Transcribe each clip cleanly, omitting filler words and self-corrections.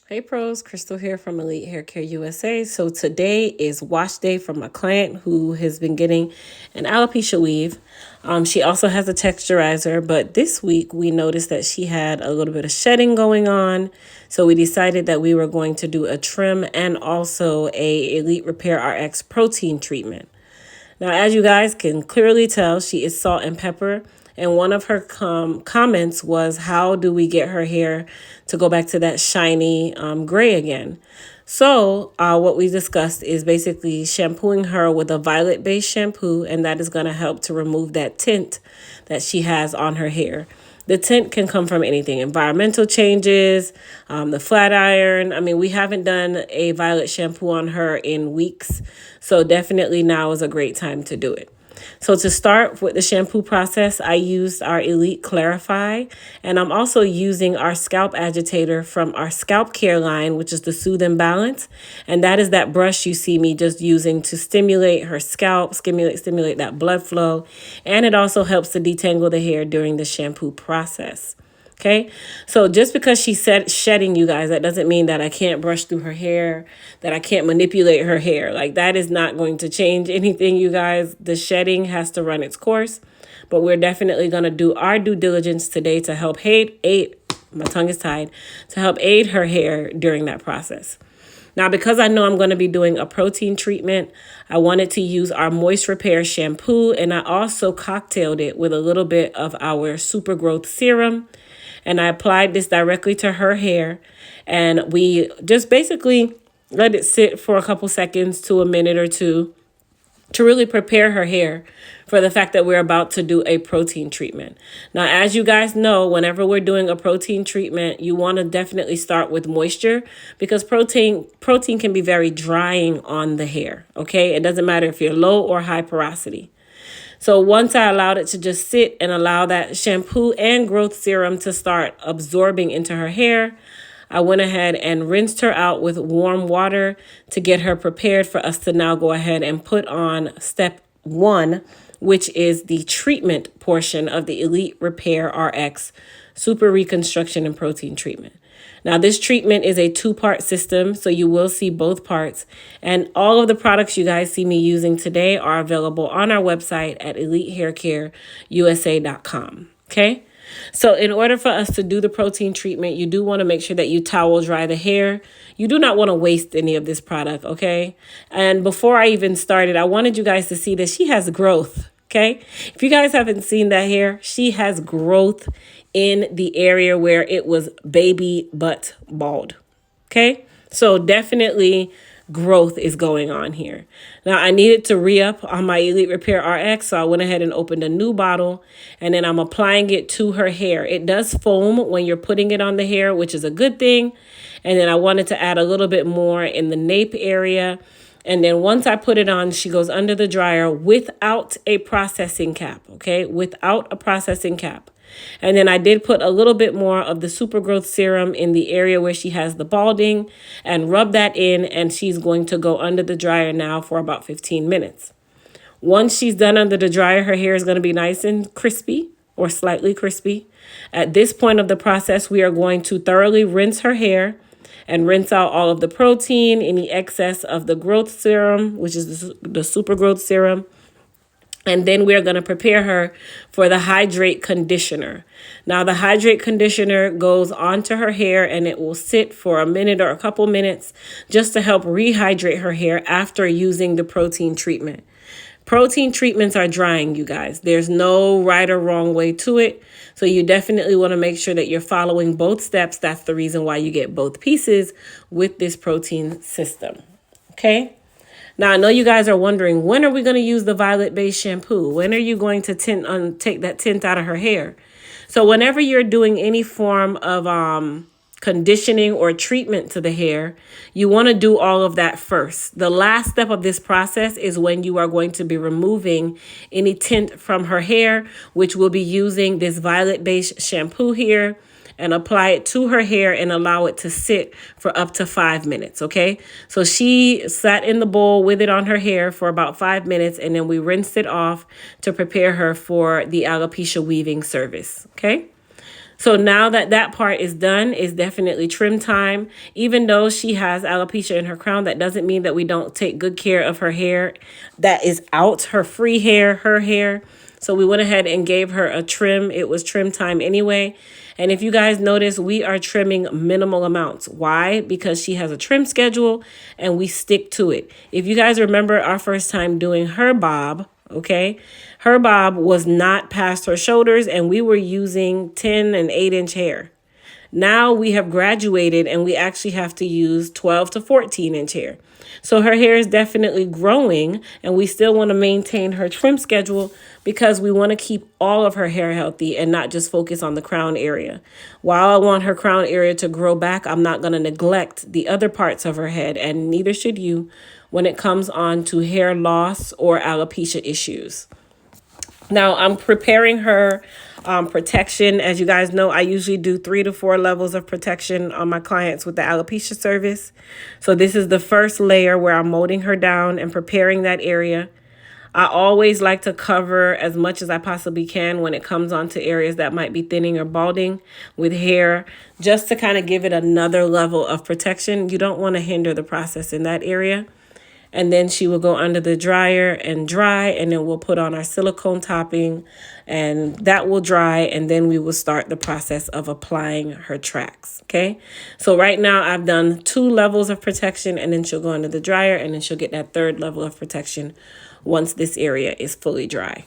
Hey pros, Crystal here from Elite Hair Care USA. So today is wash day for my client who has been getting an alopecia weave. She also has a texturizer, but this week we noticed that she had a little bit of shedding going on. So we decided that we were going to do a trim and also a Elite Repair RX protein treatment. Now, as you guys can clearly tell, she is salt and pepper. And one of her comments was, how do we get her hair to go back to that shiny gray again? So what we discussed is basically shampooing her with a violet-based shampoo, and that is going to help to remove that tint that she has on her hair. The tint can come from anything, environmental changes, the flat iron. I mean, we haven't done a violet shampoo on her in weeks, so definitely now is a great time to do it. So to start with the shampoo process, I used our Elite Clarify, and I'm also using our scalp agitator from our scalp care line, which is the Soothe and Balance. And that is that brush you see me just using to stimulate her scalp, stimulate that blood flow. And it also helps to detangle the hair during the shampoo process. Okay, so just because she said shedding, you guys, that doesn't mean that I can't brush through her hair, that I can't manipulate her hair. Like, that is not going to change anything, you guys. The shedding has to run its course, but we're definitely going to do our due diligence today to help aid, my tongue is tied, to help aid her hair during that process. Now, because I know I'm going to be doing a protein treatment, I wanted to use our Moist Repair shampoo, and I also cocktailed it with a little bit of our Super Growth Serum. And I applied this directly to her hair, and we just basically let it sit for a couple seconds to a minute or two to really prepare her hair for the fact that we're about to do a protein treatment. Now, as you guys know, whenever we're doing a protein treatment, you want to definitely start with moisture, because protein can be very drying on the hair, okay? It doesn't matter if you're low or high porosity. So once I allowed it to just sit and allow that shampoo and growth serum to start absorbing into her hair, I went ahead and rinsed her out with warm water to get her prepared for us to now go ahead and put on step 1, which is the treatment portion of the Elite Repair RX Super Reconstruction and Protein Treatment. Now, this treatment is a 2-part system, so you will see both parts. And all of the products you guys see me using today are available on our website at elitehaircareusa.com. Okay? So in order for us to do the protein treatment, you do want to make sure that you towel dry the hair. You do not want to waste any of this product, okay? And before I even started, I wanted you guys to see that she has growth, okay? If you guys haven't seen that hair, she has growth in the area where it was baby butt bald, okay? So definitely growth is going on here. Now, I needed to re-up on my Elite Repair RX, so I went ahead and opened a new bottle, and then I'm applying it to her hair. It does foam when you're putting it on the hair, which is a good thing. And then I wanted to add a little bit more in the nape area. And then once I put it on, she goes under the dryer without a processing cap, okay? Without a processing cap. And then I did put a little bit more of the Super Growth Serum in the area where she has the balding and rub that in, and she's going to go under the dryer now for about 15 minutes. Once she's done under the dryer, her hair is going to be nice and crispy or slightly crispy. At this point of the process, we are going to thoroughly rinse her hair and rinse out all of the protein, any excess of the growth serum, which is the Super Growth Serum. And then we're going to prepare her for the Hydrate Conditioner. Now, the Hydrate Conditioner goes onto her hair, and it will sit for a minute or a couple minutes just to help rehydrate her hair after using the protein treatment. Protein treatments are drying, you guys. There's no right or wrong way to it. So you definitely want to make sure that you're following both steps. That's the reason why you get both pieces with this protein system. Okay? Now, I know you guys are wondering, when are we going to use the violet-based shampoo? When are you going to take that tint out of her hair? So whenever you're doing any form of conditioning or treatment to the hair, you want to do all of that first. The last step of this process is when you are going to be removing any tint from her hair, which will be using this violet-based shampoo here, and apply it to her hair and allow it to sit for up to 5 minutes, okay? So she sat in the bowl with it on her hair for about 5 minutes, and then we rinsed it off to prepare her for the alopecia weaving service, okay? So now that that part is done, it's definitely trim time. Even though she has alopecia in her crown, that doesn't mean that we don't take good care of her hair that is out, her free hair, her hair. So we went ahead and gave her a trim. It was trim time anyway. And if you guys notice, we are trimming minimal amounts. Why? Because she has a trim schedule and we stick to it. If you guys remember our first time doing her bob, okay, her bob was not past her shoulders and we were using 10 and 8-inch hair. Now we have graduated and we actually have to use 12 to 14-inch hair. So her hair is definitely growing and we still want to maintain her trim schedule because we want to keep all of her hair healthy and not just focus on the crown area. While I want her crown area to grow back, I'm not going to neglect the other parts of her head, and neither should you when it comes on to hair loss or alopecia issues. Now I'm preparing her protection. As you guys know, I usually do 3 to 4 levels of protection on my clients with the alopecia service. So this is the first layer where I'm molding her down and preparing that area. I always like to cover as much as I possibly can when it comes onto areas that might be thinning or balding with hair, just to kind of give it another level of protection. You don't want to hinder the process in that area. And then she will go under the dryer and dry, and then we'll put on our silicone topping and that will dry, and then we will start the process of applying her tracks. Okay, so right now I've done 2 levels of protection, and then she'll go under the dryer and then she'll get that 3rd level of protection once this area is fully dry.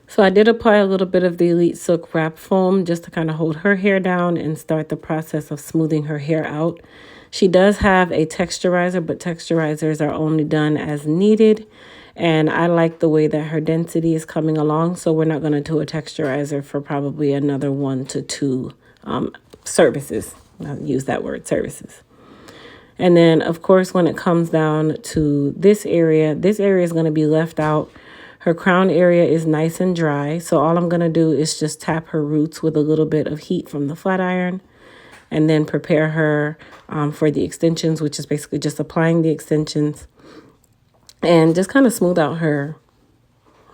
So I did apply a little bit of the Elite Silk Wrap Foam just to kind of hold her hair down and start the process of smoothing her hair out. She does have a texturizer, but texturizers are only done as needed. And I like the way that her density is coming along, so we're not going to do a texturizer for probably another 1 to 2 services. I'll use that word, services. And then, of course, when it comes down to this area is going to be left out. Her crown area is nice and dry, so all I'm going to do is just tap her roots with a little bit of heat from the flat iron and then prepare her for the extensions, which is basically just applying the extensions and just kind of smooth out her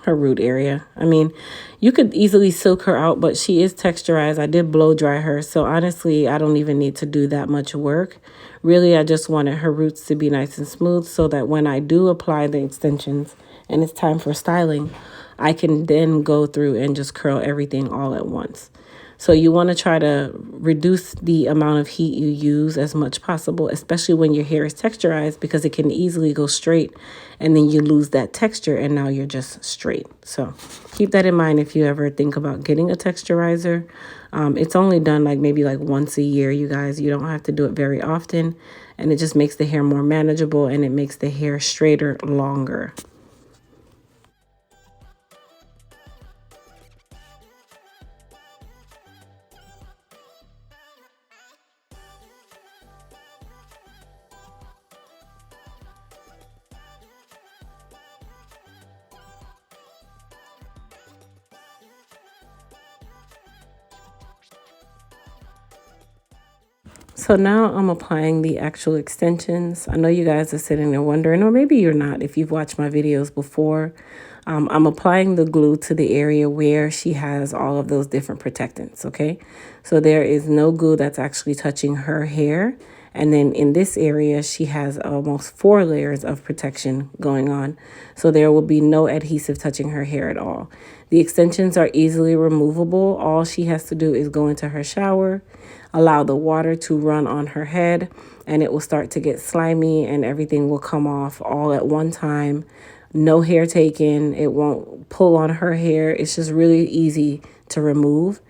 root area. I mean, you could easily silk her out, but she is texturized. I did blow dry her, so honestly, I don't even need to do that much work. Really, I just wanted her roots to be nice and smooth so that when I do apply the extensions and it's time for styling, I can then go through and just curl everything all at once. So you want to try to reduce the amount of heat you use as much possible, especially when your hair is texturized, because it can easily go straight and then you lose that texture and now you're just straight. So keep that in mind if you ever think about getting a texturizer. It's only done maybe once a year, you guys. You don't have to do it very often, and it just makes the hair more manageable and it makes the hair straighter longer. So now I'm applying the actual extensions. I know you guys are sitting there wondering, or maybe you're not if you've watched my videos before. I'm applying the glue to the area where she has all of those different protectants, okay? So there is no glue that's actually touching her hair. And then in this area, she has almost 4 layers of protection going on. So there will be no adhesive touching her hair at all. The extensions are easily removable. All she has to do is go into her shower, allow the water to run on her head, and it will start to get slimy and everything will come off all at one time. No hair taken. It won't pull on her hair. It's just really easy to remove.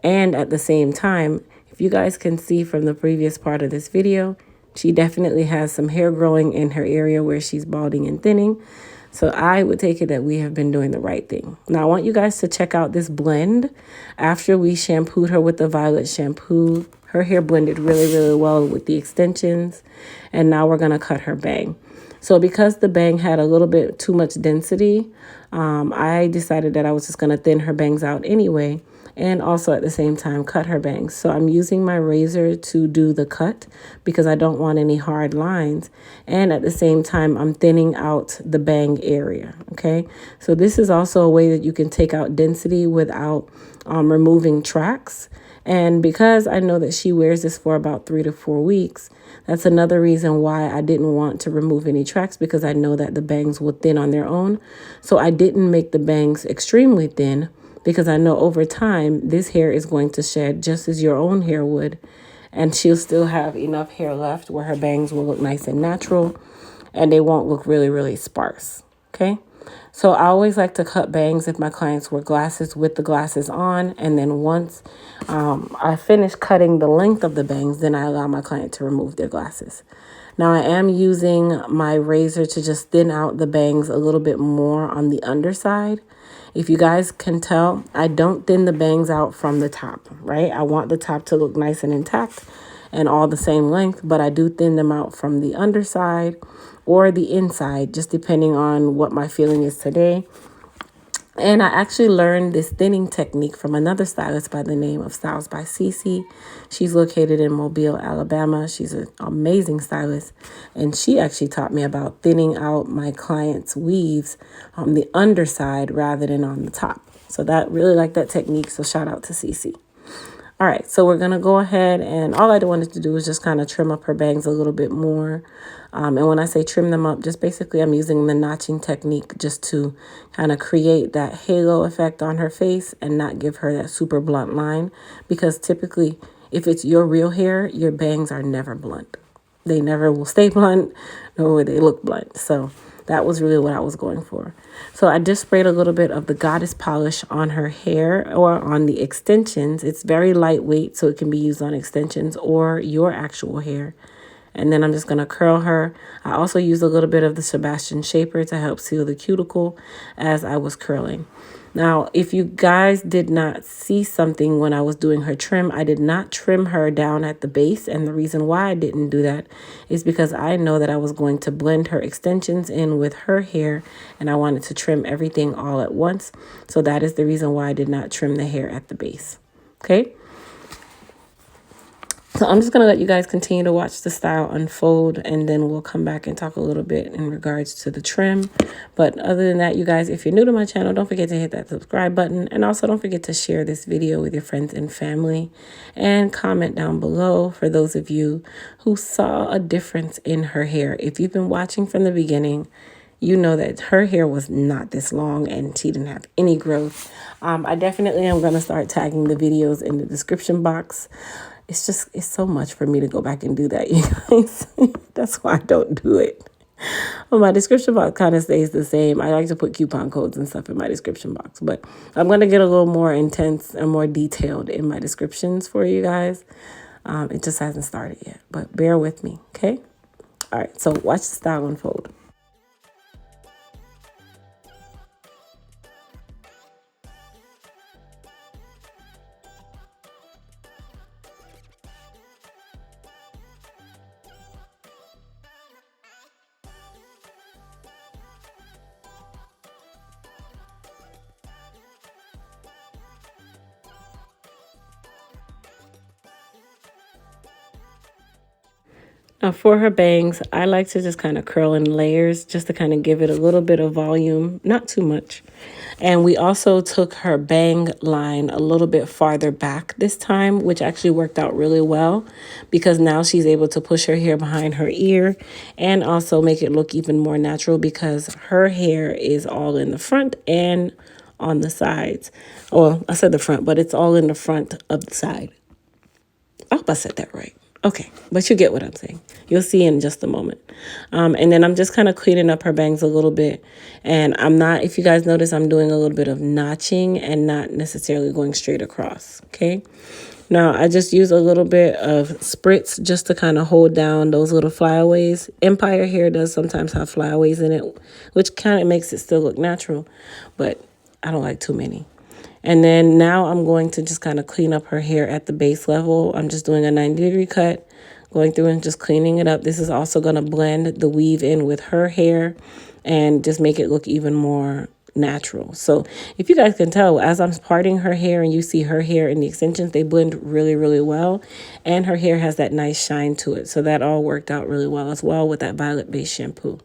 And at the same time, if you guys can see from the previous part of this video, she definitely has some hair growing in her area where she's balding and thinning. So I would take it that we have been doing the right thing. Now I want you guys to check out this blend. After we shampooed her with the violet shampoo, her hair blended really, really well with the extensions. And now we're going to cut her bang. So because the bang had a little bit too much density, I decided that I was just going to thin her bangs out anyway. And also at the same time cut her bangs. So I'm using my razor to do the cut because I don't want any hard lines. And at the same time, I'm thinning out the bang area. Okay, so this is also a way that you can take out density without removing tracks. And because I know that she wears this for about 3 to 4 weeks, that's another reason why I didn't want to remove any tracks, because I know that the bangs will thin on their own. So I didn't make the bangs extremely thin, because I know over time this hair is going to shed just as your own hair would, and she'll still have enough hair left where her bangs will look nice and natural and they won't look really, really sparse. Okay, so I always like to cut bangs if my clients wear glasses with the glasses on, and then once I finish cutting the length of the bangs, then I allow my client to remove their glasses. Now I am using my razor to just thin out the bangs a little bit more on the underside. If you guys can tell, I don't thin the bangs out from the top, right? I want the top to look nice and intact and all the same length, but I do thin them out from the underside or the inside, just depending on what my feeling is today. And I actually learned this thinning technique from another stylist by the name of Styles by Cece. She's located in Mobile, Alabama. She's an amazing stylist. And she actually taught me about thinning out my clients' weaves on the underside rather than on the top. So that really like that technique. So shout out to Cece. All right, so we're going to go ahead, and all I wanted to do is just kind of trim up her bangs a little bit more. And when I say trim them up, just basically I'm using the notching technique just to kind of create that halo effect on her face and not give her that super blunt line. Because typically, if it's your real hair, your bangs are never blunt. They never will stay blunt, nor will they look blunt. So that was really what I was going for. So I just sprayed a little bit of the Goddess polish on her hair or on the extensions. It's very lightweight, so it can be used on extensions or your actual hair. And then I'm just going to curl her. I also used a little bit of the Sebastian Shaper to help seal the cuticle as I was curling. Now, if you guys did not see something when I was doing her trim, I did not trim her down at the base. And the reason why I didn't do that is because I know that I was going to blend her extensions in with her hair, and I wanted to trim everything all at once. So that is the reason why I did not trim the hair at the base. Okay. So I'm just going to let you guys continue to watch the style unfold, and then we'll come back and talk a little bit in regards to the trim. But other than that, you guys, if you're new to my channel, don't forget to hit that subscribe button. And also don't forget to share this video with your friends and family, and comment down below for those of you who saw a difference in her hair. If you've been watching from the beginning, you know that her hair was not this long and she didn't have any growth. I definitely am going to start tagging the videos in the description box. It's so much for me to go back and do that, you guys. That's why I don't do it. Well, my description box kind of stays the same. I like to put coupon codes and stuff in my description box, but I'm going to get a little more intense and more detailed in my descriptions for you guys. It just hasn't started yet, but bear with me, okay? All right, so watch the style unfold. Now for her bangs, I like to just kind of curl in layers just to kind of give it a little bit of volume, not too much. And we also took her bang line a little bit farther back this time, which actually worked out really well because now she's able to push her hair behind her ear and also make it look even more natural because her hair is all in the front and on the sides. Well, I said the front, but it's all in the front of the side. I hope I said that right. Okay, but you get what I'm saying. You'll see in just a moment. And then I'm just kind of cleaning up her bangs a little bit. And I'm not, if you guys notice, I'm doing a little bit of notching and not necessarily going straight across, okay? Now, I just use a little bit of spritz just to kind of hold down those little flyaways. Empire hair does sometimes have flyaways in it, which kind of makes it still look natural, but I don't like too many. And then now I'm going to just kind of clean up her hair at the base level. I'm just doing a 90-degree cut, going through and just cleaning it up. This is also going to blend the weave in with her hair and just make it look even more natural. So if you guys can tell, as I'm parting her hair and you see her hair and the extensions, they blend really, really well. And her hair has that nice shine to it. So that all worked out really well as well with that violet-based shampoo.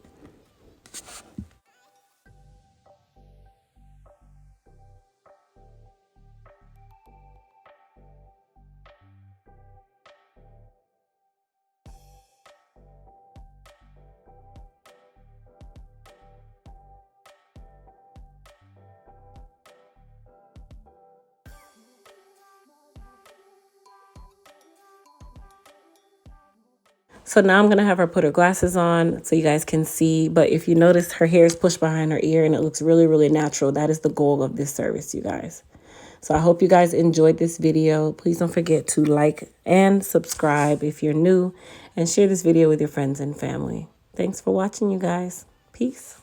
So now I'm going to have her put her glasses on so you guys can see. But if you notice, her hair is pushed behind her ear and it looks really, really natural. That is the goal of this service, you guys. So I hope you guys enjoyed this video. Please don't forget to like and subscribe if you're new and share this video with your friends and family. Thanks for watching, you guys. Peace.